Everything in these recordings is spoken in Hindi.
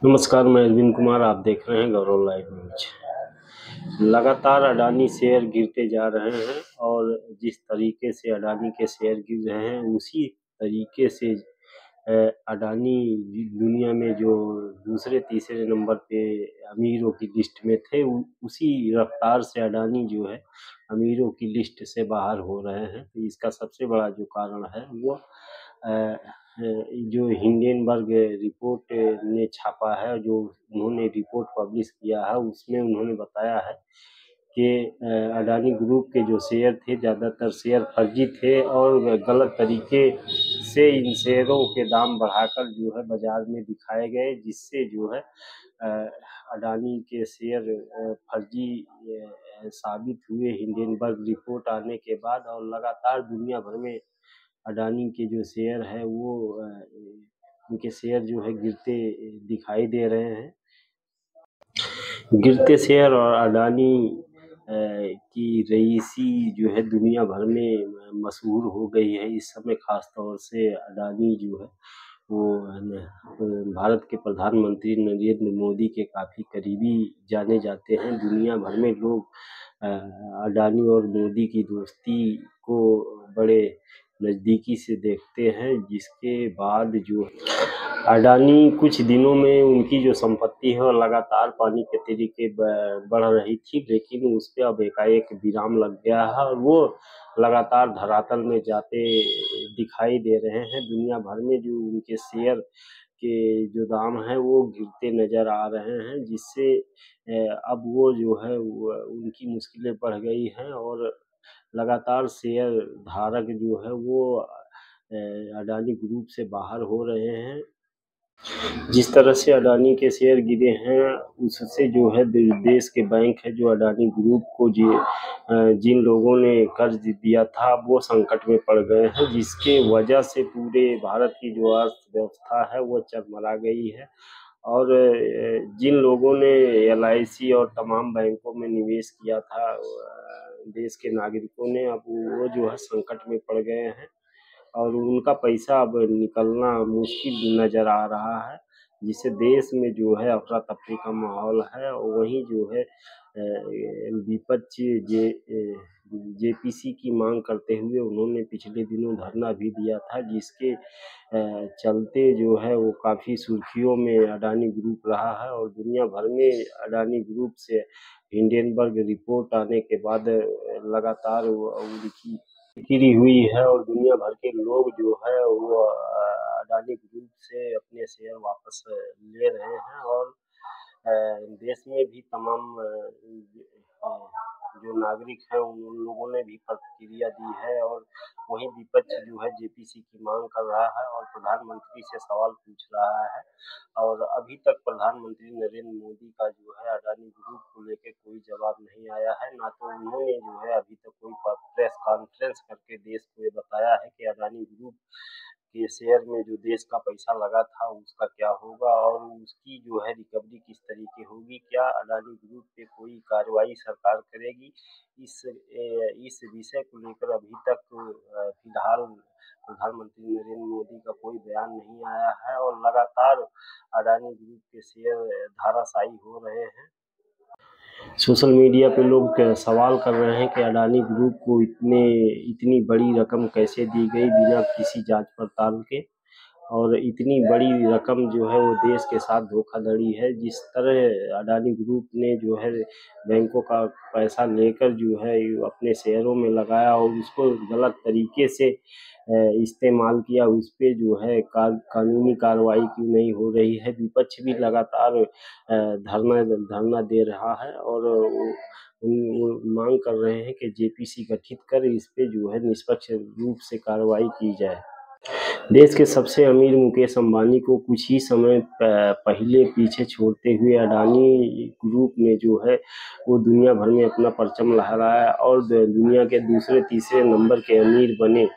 नमस्कार, मैं अरविंद कुमार। आप देख रहे हैं गौरव लाइव न्यूज। लगातार अडानी शेयर गिरते जा रहे हैं और जिस तरीके से अडानी के शेयर गिर रहे हैं उसी तरीके से अडानी दुनिया में जो दूसरे तीसरे नंबर पे अमीरों की लिस्ट में थे उसी रफ्तार से अडानी जो है अमीरों की लिस्ट से बाहर हो रहे हैं। तो इसका सबसे बड़ा जो कारण है वो जो हिंडनबर्ग रिपोर्ट ने छापा है, जो उन्होंने रिपोर्ट पब्लिश किया है, उसमें उन्होंने बताया है कि अडानी ग्रुप के जो शेयर थे ज़्यादातर शेयर फर्जी थे और गलत तरीके से इन शेयरों के दाम बढ़ाकर जो है बाजार में दिखाए गए, जिससे जो है अडानी के शेयर फर्जी साबित हुए हिंडनबर्ग रिपोर्ट आने के बाद। और लगातार दुनिया भर में अडानी के जो शेयर है वो उनके शेयर जो है गिरते दिखाई दे रहे हैं। गिरते शेयर और अडानी की रईसी जो है दुनिया भर में मशहूर हो गई है इस समय। खास तौर से अडानी जो है वो भारत के प्रधानमंत्री नरेंद्र मोदी के काफ़ी करीबी जाने जाते हैं। दुनिया भर में लोग अडानी और मोदी की दोस्ती को बड़े नज़दीकी से देखते हैं, जिसके बाद जो अडानी कुछ दिनों में उनकी जो संपत्ति है लगातार पानी के तरीके बढ़ रही थी, लेकिन उस पर अब एकाएक विराम लग गया है और वो लगातार धरातल में जाते दिखाई दे रहे हैं। दुनिया भर में जो उनके शेयर के जो दाम हैं वो गिरते नज़र आ रहे हैं, जिससे अब वो जो है उनकी मुश्किलें बढ़ गई हैं और लगातार शेयर धारक जो है वो अडानी ग्रुप से बाहर हो रहे हैं। जिस तरह से अडानी के शेयर गिरे हैं उससे जो है देश के बैंक है जो अडानी ग्रुप को जिन लोगों ने कर्ज दिया था वो संकट में पड़ गए हैं, जिसके वजह से पूरे भारत की जो अर्थव्यवस्था है वो चरमरा गई है। और जिन लोगों ने LIC और तमाम बैंकों में निवेश किया था देश के नागरिकों ने, अब वो जो है संकट में पड़ गए हैं और उनका पैसा अब निकलना मुश्किल नज़र आ रहा है, जिससे देश में जो है अफरा तफरी का माहौल है। और वहीं जो है विपक्ष JPC की मांग करते हुए उन्होंने पिछले दिनों धरना भी दिया था, जिसके चलते जो है वो काफ़ी सुर्खियों में अडानी ग्रुप रहा है। और दुनिया भर में अडानी ग्रुप से हिंडनबर्ग रिपोर्ट आने के बाद लगातार उनकी गिरी हुई है और दुनिया भर के लोग जो है वो अडानी ग्रुप से अपने शेयर वापस ले रहे हैं। और देश में भी तमाम जो नागरिक हैं उन लोगों ने भी प्रतिक्रिया दी है और वहीं विपक्ष जो है JPC की मांग कर रहा है और प्रधानमंत्री से सवाल पूछ रहा है। और अभी तक प्रधानमंत्री नरेंद्र मोदी का जो है अडानी ग्रुप को लेकर कोई जवाब नहीं आया है, ना तो उन्होंने जो है अभी तक कोई प्रेस कॉन्फ्रेंस करके देश को ये बताया है कि अडानी ग्रुप के शेयर में जो देश का पैसा लगा था उसका क्या होगा और उसकी जो है रिकवरी किस तरीके होगी, क्या अडानी ग्रुप पे कोई कार्रवाई सरकार करेगी। इस विषय को लेकर अभी तक फिलहाल प्रधानमंत्री नरेंद्र मोदी का कोई बयान नहीं आया है और लगातार अडानी ग्रुप के शेयर धाराशायी हो रहे हैं। सोशल मीडिया पे लोग सवाल कर रहे हैं कि अडानी ग्रुप को इतनी बड़ी रकम कैसे दी गई बिना किसी जांच पड़ताल के, और इतनी बड़ी रकम जो है वो देश के साथ धोखाधड़ी है। जिस तरह अडानी ग्रुप ने जो है बैंकों का पैसा लेकर जो है अपने शेयरों में लगाया और उसको गलत तरीके से इस्तेमाल किया, उस पे जो है कानूनी कार्रवाई क्यों नहीं हो रही है। विपक्ष भी लगातार धरना दे रहा है और वो मांग कर रहे हैं कि JPC गठित कर इस पे जो है निष्पक्ष रूप से कार्रवाई की जाए। देश के सबसे अमीर मुकेश अंबानी को कुछ ही समय पहले पीछे छोड़ते हुए अडानी ग्रुप ने जो है वो दुनिया भर में अपना परचम लहराया और दुनिया के दूसरे तीसरे नंबर के अमीर बने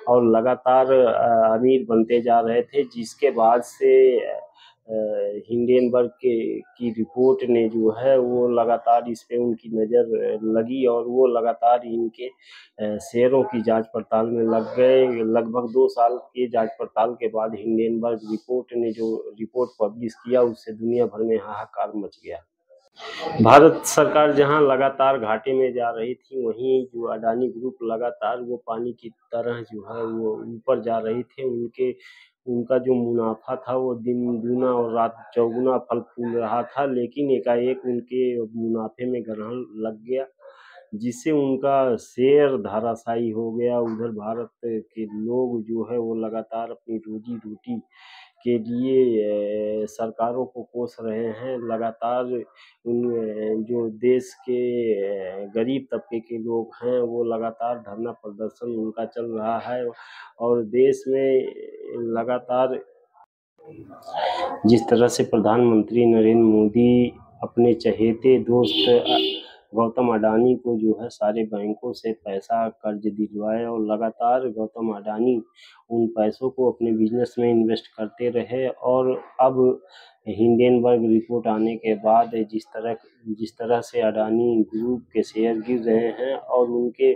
और लगातार अमीर बनते जा रहे थे, जिसके बाद से हिंडेनबर्ग की रिपोर्ट ने जो है वो लगातार इस पे उनकी नज़र लगी और वो लगातार इनके शेयरों की जांच पड़ताल में लग गए। लगभग 2 साल के जांच पड़ताल के बाद हिंडेनबर्ग रिपोर्ट ने जो रिपोर्ट पब्लिश किया उससे दुनिया भर में हाहाकार मच गया। भारत सरकार जहां लगातार घाटे में जा रही थी, वहीं जो अडानी ग्रुप लगातार वो पानी की तरह जो है वो ऊपर जा रही थे। उनका जो मुनाफा था वो दिन दूना और रात चौगुना फल फूल रहा था, लेकिन एकाएक उनके मुनाफे में ग्रहण लग गया, जिससे उनका शेयर धराशायी हो गया। उधर भारत के लोग जो है वो लगातार अपनी रोजी रोटी के लिए सरकारों को कोस रहे हैं। लगातार जो देश के गरीब तबके के लोग हैं वो लगातार धरना प्रदर्शन उनका चल रहा है और देश में लगातार जिस तरह से प्रधानमंत्री नरेंद्र मोदी अपने चहेते दोस्त गौतम अडानी को जो है सारे बैंकों से पैसा कर्ज दिलवाए और लगातार गौतम अडानी उन पैसों को अपने बिजनेस में इन्वेस्ट करते रहे। और अब हिंडेनबर्ग रिपोर्ट आने के बाद जिस तरह से अडानी ग्रुप के शेयर गिर रहे हैं और उनके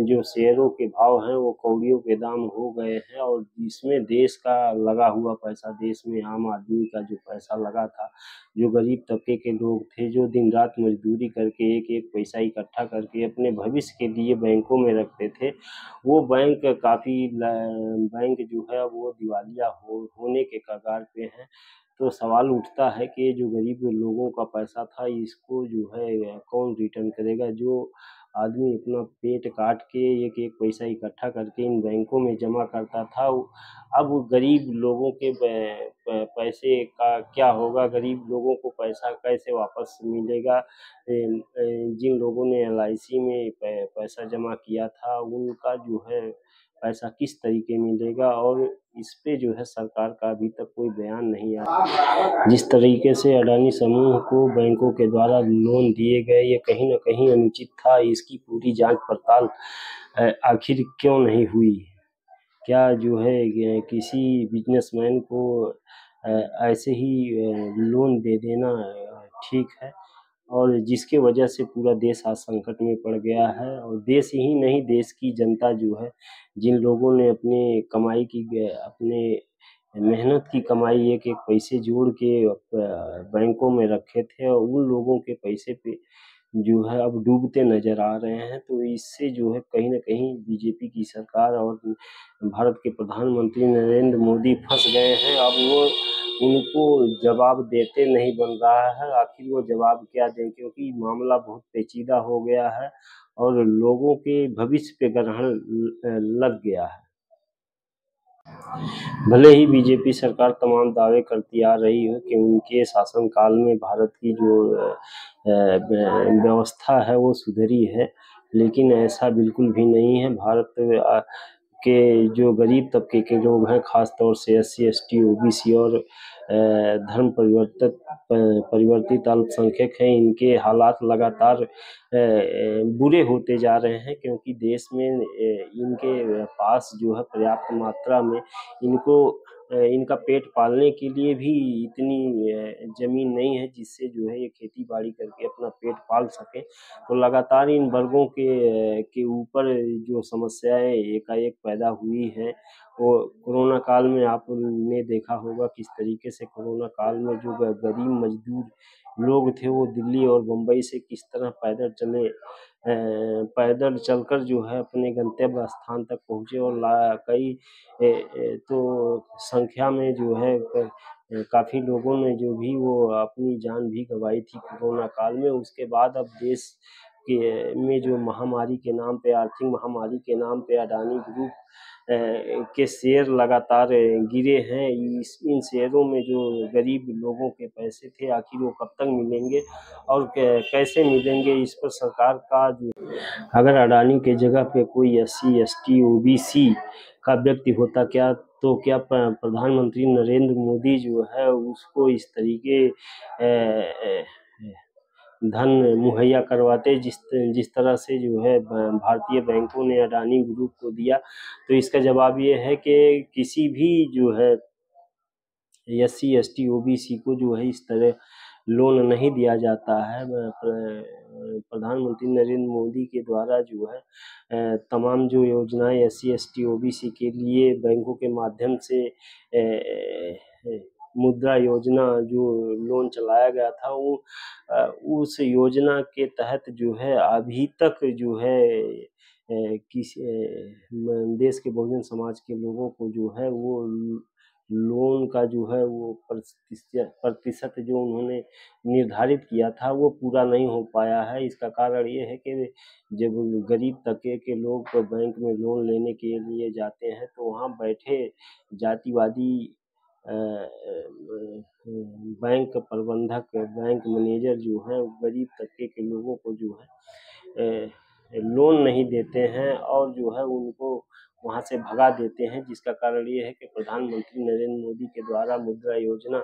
जो शेयरों के भाव हैं वो कौड़ियों के दाम हो गए हैं, और जिसमें देश का लगा हुआ पैसा, देश में आम आदमी का जो पैसा लगा था, जो गरीब तबके के लोग थे, जो दिन रात मजदूरी करके एक एक पैसा इकट्ठा करके अपने भविष्य के लिए बैंकों में रखते थे, वो बैंक जो है वो दिवालिया होने के कगार पे हैं। तो सवाल उठता है कि जो गरीब लोगों का पैसा था इसको जो है कौन रिटर्न करेगा। जो आदमी अपना पेट काट के एक एक पैसा इकट्ठा करके इन बैंकों में जमा करता था, अब गरीब लोगों के पैसे का क्या होगा, गरीब लोगों को पैसा कैसे वापस मिलेगा। जिन लोगों ने LIC में पैसा जमा किया था उनका जो है पैसा किस तरीके मिलेगा, और इस पे जो है सरकार का अभी तक कोई बयान नहीं आया। जिस तरीके से अडानी समूह को बैंकों के द्वारा लोन दिए गए ये कहीं ना कहीं अनुचित था। इसकी पूरी जांच पड़ताल आखिर क्यों नहीं हुई? क्या जो है किसी बिजनेसमैन को ऐसे ही लोन दे देना ठीक है? और जिसके वजह से पूरा देश आज संकट में पड़ गया है, और देश ही नहीं देश की जनता जो है, जिन लोगों ने अपने मेहनत की कमाई एक एक पैसे जोड़ के बैंकों में रखे थे, और उन लोगों के पैसे पे जो है अब डूबते नजर आ रहे हैं। तो इससे जो है कहीं ना कहीं बीजेपी की सरकार और भारत के प्रधानमंत्री नरेंद्र मोदी फंस गए हैं। अब वो उनको जवाब देते नहीं बन रहा है। आखिर वो जवाब क्या दें, क्योंकि मामला बहुत पेचीदा हो गया है और लोगों के भविष्य पे ग्रहण लग गया है। भले ही बीजेपी सरकार तमाम दावे करती आ रही हो कि उनके शासनकाल में भारत की जो व्यवस्था है वो सुधरी है, लेकिन ऐसा बिल्कुल भी नहीं है। भारत के जो गरीब तबके के लोग हैं, खास तौर से SC ST OBC और धर्म परिवर्तित अल्पसंख्यक हैं, इनके हालात लगातार बुरे होते जा रहे हैं, क्योंकि देश में इनके पास जो है पर्याप्त मात्रा में इनका पेट पालने के लिए भी इतनी जमीन नहीं है जिससे जो है ये खेती बाड़ी करके अपना पेट पाल सके। तो लगातार इन वर्गों के ऊपर जो समस्याएं एकाएक पैदा हुई है, वो कोरोना काल में आपने देखा होगा किस तरीके से कोरोना काल में जो गरीब मजदूर लोग थे वो दिल्ली और मुंबई से किस तरह पैदल चलकर जो है अपने गंतव्य स्थान तक पहुँचे, और कई तो संख्या में जो है काफ़ी लोगों ने जो भी वो अपनी जान भी गंवाई थी कोरोना काल में। उसके बाद अब देश में जो महामारी के नाम पे, आर्थिक महामारी के नाम पे अडानी ग्रुप के शेयर लगातार गिरे हैं। इन शेयरों में जो गरीब लोगों के पैसे थे आखिर वो कब तक मिलेंगे और कैसे मिलेंगे, इस पर सरकार का जो, अगर अडानी के जगह पे कोई SC ST OBC का व्यक्ति होता तो क्या प्रधानमंत्री नरेंद्र मोदी जो है उसको इस तरीके धन मुहैया करवाते जिस तरह से जो है भारतीय बैंकों ने अडानी ग्रुप को दिया। तो इसका जवाब ये है कि किसी भी जो है SC ST OBC को जो है इस तरह लोन नहीं दिया जाता है। प्रधानमंत्री नरेंद्र मोदी के द्वारा जो है तमाम जो योजनाएं SC ST OBC के लिए बैंकों के माध्यम से मुद्रा योजना जो लोन चलाया गया था, वो उस योजना के तहत जो है अभी तक जो है देश के बहुजन समाज के लोगों को जो है वो लोन का जो है वो प्रतिशत जो उन्होंने निर्धारित किया था वो पूरा नहीं हो पाया है। इसका कारण ये है कि जब गरीब तबके के लोग बैंक में लोन लेने के लिए जाते हैं तो वहाँ बैठे जातिवादी बैंक प्रबंधक, बैंक मैनेजर जो है गरीब तबके के लोगों को जो है लोन नहीं देते हैं और जो है उनको वहाँ से भगा देते हैं, जिसका कारण ये है कि प्रधानमंत्री नरेंद्र मोदी के द्वारा मुद्रा योजना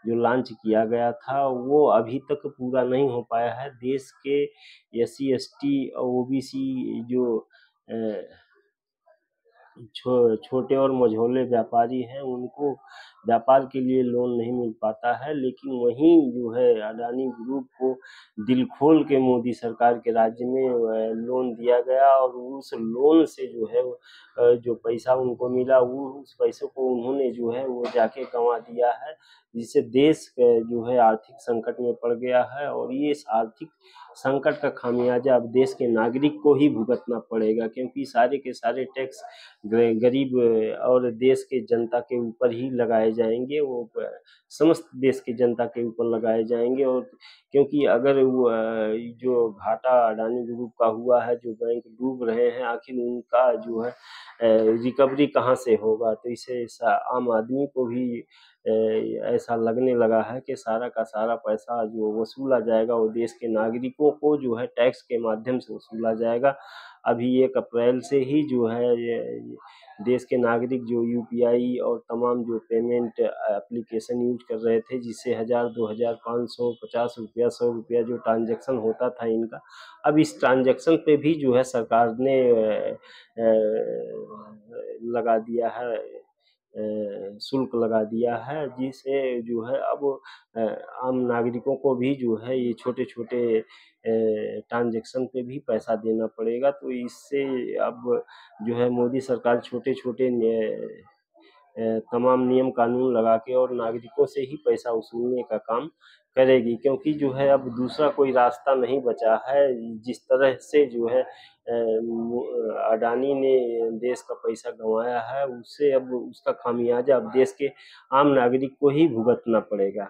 जो लॉन्च किया गया था वो अभी तक पूरा नहीं हो पाया है। देश के SC ST और OBC जो छोटे और मझोले व्यापारी हैं उनको व्यापार के लिए लोन नहीं मिल पाता है, लेकिन वहीं जो है अडानी ग्रुप को दिल खोल के मोदी सरकार के राज्य में लोन दिया गया और उस लोन से जो है जो पैसा उनको मिला वो उस पैसों को उन्होंने जो है वो जाके गंवा दिया है, जिससे देश जो है आर्थिक संकट में पड़ गया है। और ये इस आर्थिक संकट का खामियाजा अब देश के नागरिक को ही भुगतना पड़ेगा, क्योंकि सारे के सारे टैक्स गरीब और देश के जनता के ऊपर ही लगाए जाएंगे, वो समस्त देश की जनता के ऊपर लगाए जाएंगे। और क्योंकि अगर वो जो घाटा अडानी ग्रुप का हुआ है, जो बैंक डूब रहे हैं, आखिर उनका जो है रिकवरी कहाँ से होगा। तो इसे आम आदमी को भी ऐसा लगने लगा है कि सारा का सारा पैसा जो वसूला जाएगा वो देश के नागरिकों को जो है टैक्स के माध्यम से वसूला जाएगा। अभी 1 अप्रैल से ही जो है देश के नागरिक जो UPI और तमाम जो पेमेंट एप्लीकेशन यूज कर रहे थे, जिससे 1000, 2000, 500, 50 रुपया, 100 रुपया जो ट्रांजैक्शन होता था इनका, अब इस ट्रांजैक्शन पे भी जो है सरकार ने लगा दिया है, शुल्क लगा दिया है, जिससे जो है अब आम नागरिकों को भी जो है ये छोटे छोटे ट्रांजैक्शन पे भी पैसा देना पड़ेगा। तो इससे अब जो है मोदी सरकार छोटे छोटे तमाम नियम कानून लगा के और नागरिकों से ही पैसा वसूलने का काम करेगी, क्योंकि जो है अब दूसरा कोई रास्ता नहीं बचा है। जिस तरह से जो है अडानी ने देश का पैसा गंवाया है, उससे अब उसका खामियाजा अब देश के आम नागरिक को ही भुगतना पड़ेगा।